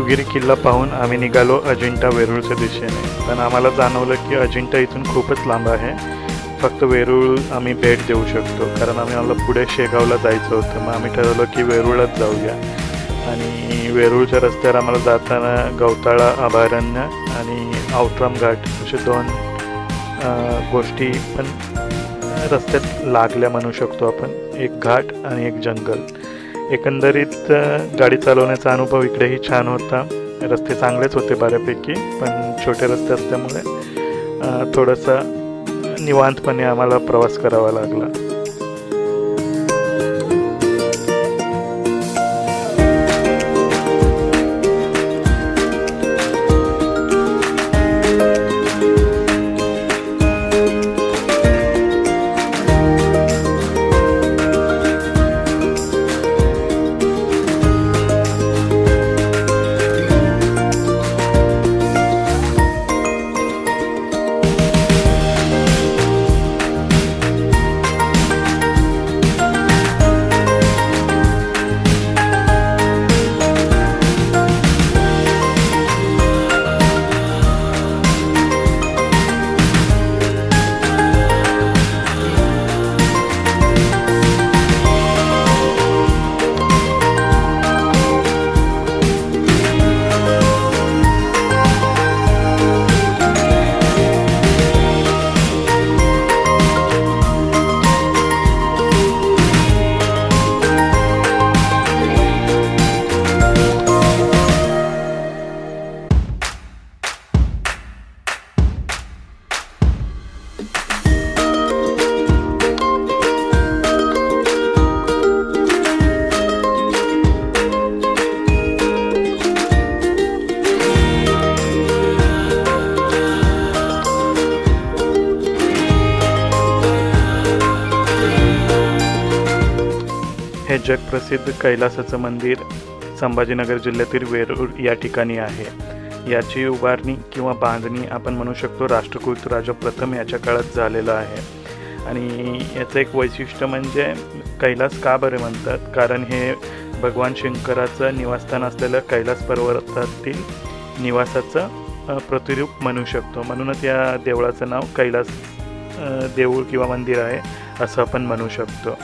देवगिरी किल्ला पाहून आम्ही निघालो अजिंठा वेरूळच्या दिशेने, पण आम्हाला जाणवलं की अजिंठा इथून खूपच लांब आहे. फक्त वेरूळ आम्ही भेट देऊ शकतो, कारण आम्हाला पुढे शेगावला जायचं होतं. मग आम्ही ठरवलं की वेरूळच जाऊया. आणि वेरूळच्या रस्त्यावर आम्हाला जाताना गवताळा अभयारण्य आणि आउटराम घाट असे 2 गोष्टी पण रस्त्यात लागल्या म्हणू शकतो आपण. एक घाट आणि एक जंगल. एकंदरीत गाडी चालवण्याचा अनुभव इकडेही छान होता. रस्ते चांगलेच होते बऱ्यापैकी, पण छोटे रस्ते असल्यामुळे थोडंसं निवांतपणे आम्हाला प्रवास करावा लागला. हे जगप्रसिद्ध कैलासाचं मंदिर संभाजीनगर जिल्ह्यातील वेरूळ या ठिकाणी आहे. याची उभारणी किंवा बांधणी आपण म्हणू शकतो राष्ट्रकूट राजा प्रथम याच्या काळात झालेलं आहे. आणि याचं एक वैशिष्ट्य म्हणजे कैलास का बरे म्हणतात, कारण हे भगवान शंकराचं निवासस्थान असलेलं कैलास पर्वतातील निवासाचं प्रतिरूप म्हणू शकतो. म्हणूनच या देवळाचं नाव कैलास देऊळ किंवा मंदिर आहे असं आपण म्हणू शकतो.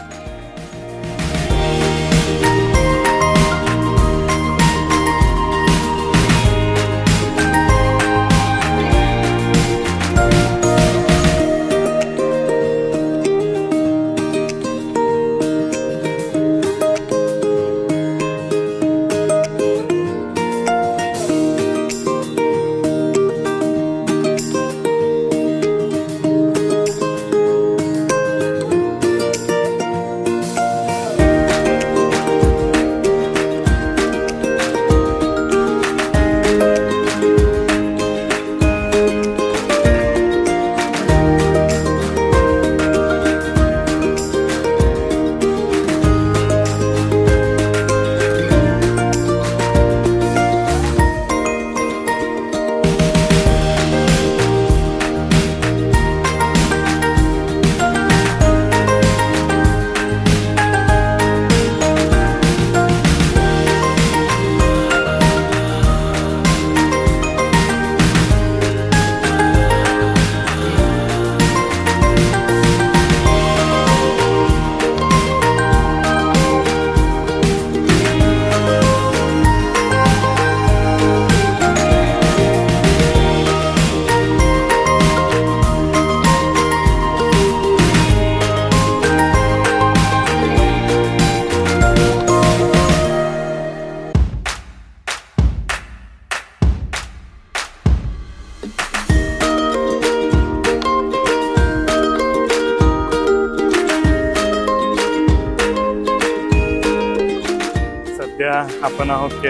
आपण आहोत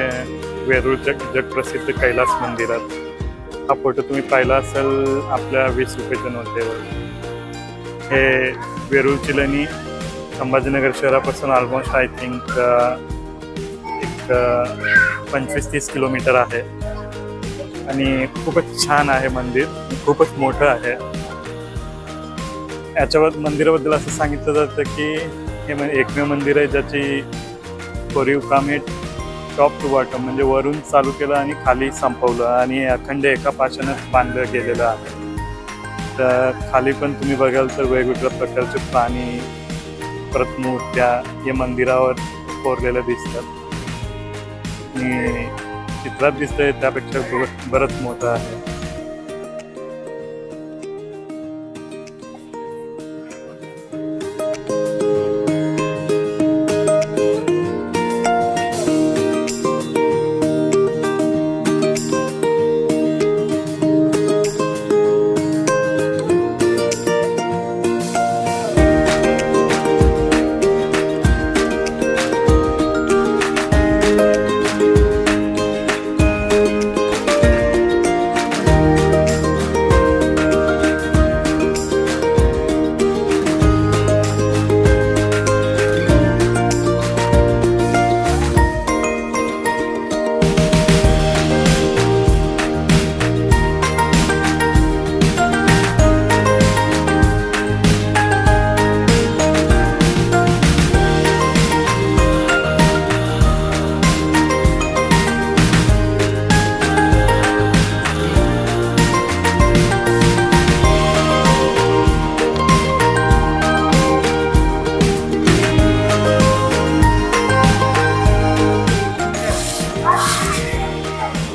वेरूळच्या जगप्रसिद्ध कैलास मंदिरात. हा फोटो तुम्ही पाहिला असेल आपल्या 20 रुपयाच्या नोटेवर. हे वेरूळची लेणी संभाजीनगर शहरापासून ऑलमोस्ट आय थिंक एक 25-30 किलोमीटर आहे आणि खूपच छान आहे मंदिर, खूपच मोठं आहे. याच्यावर मंदिराबद्दल असं सांगितलं जातं की हे एकमेव मंदिर आहे ज्याची कोरीव काम हे टॉप टू बॉटम म्हणजे वरून चालू केलं आणि खाली संपवलं आणि अखंड एका पाशानं बांधलं गेलेलं आहे. तर खाली पण तुम्ही बघाल तर वेगवेगळ्या प्रकारचे प्राणी परत मूर्त्या हे मंदिरावर कोरलेल्या दिसतात आणि चित्रात दिसतंय त्यापेक्षा बरंच मोठं आहे.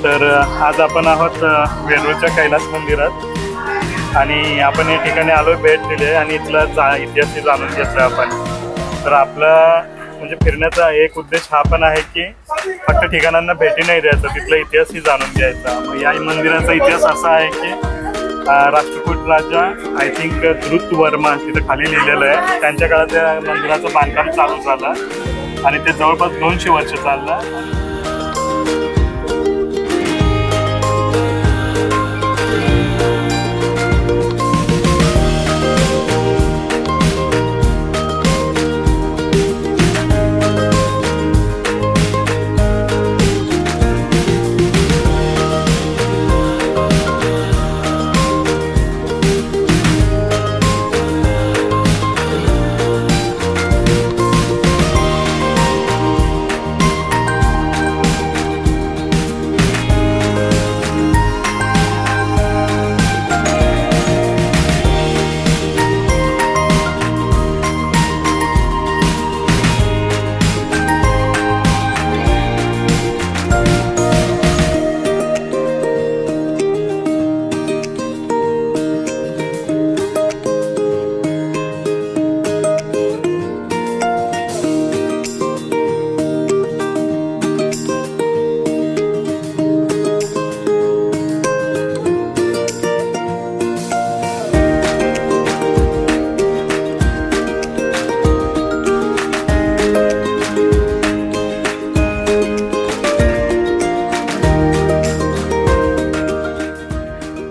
तर आज आपण आहोत वेरूळच्या कैलास मंदिरात आणि आपण या ठिकाणी आलो, भेट दिली आणि इथला इतिहास जाणून घेतला आपण. तर आपला म्हणजे फिरण्याचा एक उद्देश हा पण आहे की फक्त ठिकाणांना भेटी नाही द्यायचा, तिथला इतिहासही जाणून घ्यायचा. मग या मंदिराचा इतिहास असा आहे की राष्ट्रकूट राजा आय थिंक धृतवर्मा तिथं खाली लिहिलेलं आहे, त्यांच्या काळात या मंदिराचं बांधकाम चालू झालं आणि ते जवळपास 200 वर्ष चाललं.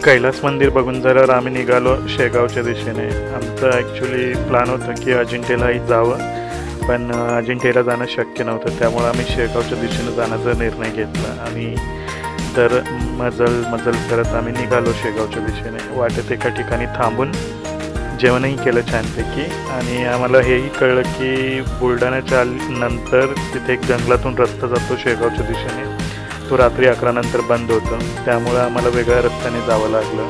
कैलास मंदिर बघून झाल्यावर आम्ही निघालो शेगावच्या दिशेने. आमचं ॲक्च्युली प्लॅन होतं की अजिंठ्यालाही जावं, पण अजिंठ्याला जाणं शक्य नव्हतं, त्यामुळे आम्ही शेगावच्या दिशेने जाण्याचा निर्णय घेतला आणि तर मजल करत आम्ही निघालो शेगावच्या दिशेने. वाटेत एका ठिकाणी थांबून जेवणही केलं छानपैकी आणि आम्हाला हेही कळलं की बुलढाण्याच्या नंतर तिथे एक जंगलातून रस्ता जातो शेगावच्या दिशेने, तो रात्री 11 नंतर बंद होतो, त्यामुळे आम्हाला वेगळ्या रस्त्याने जावं लागलं.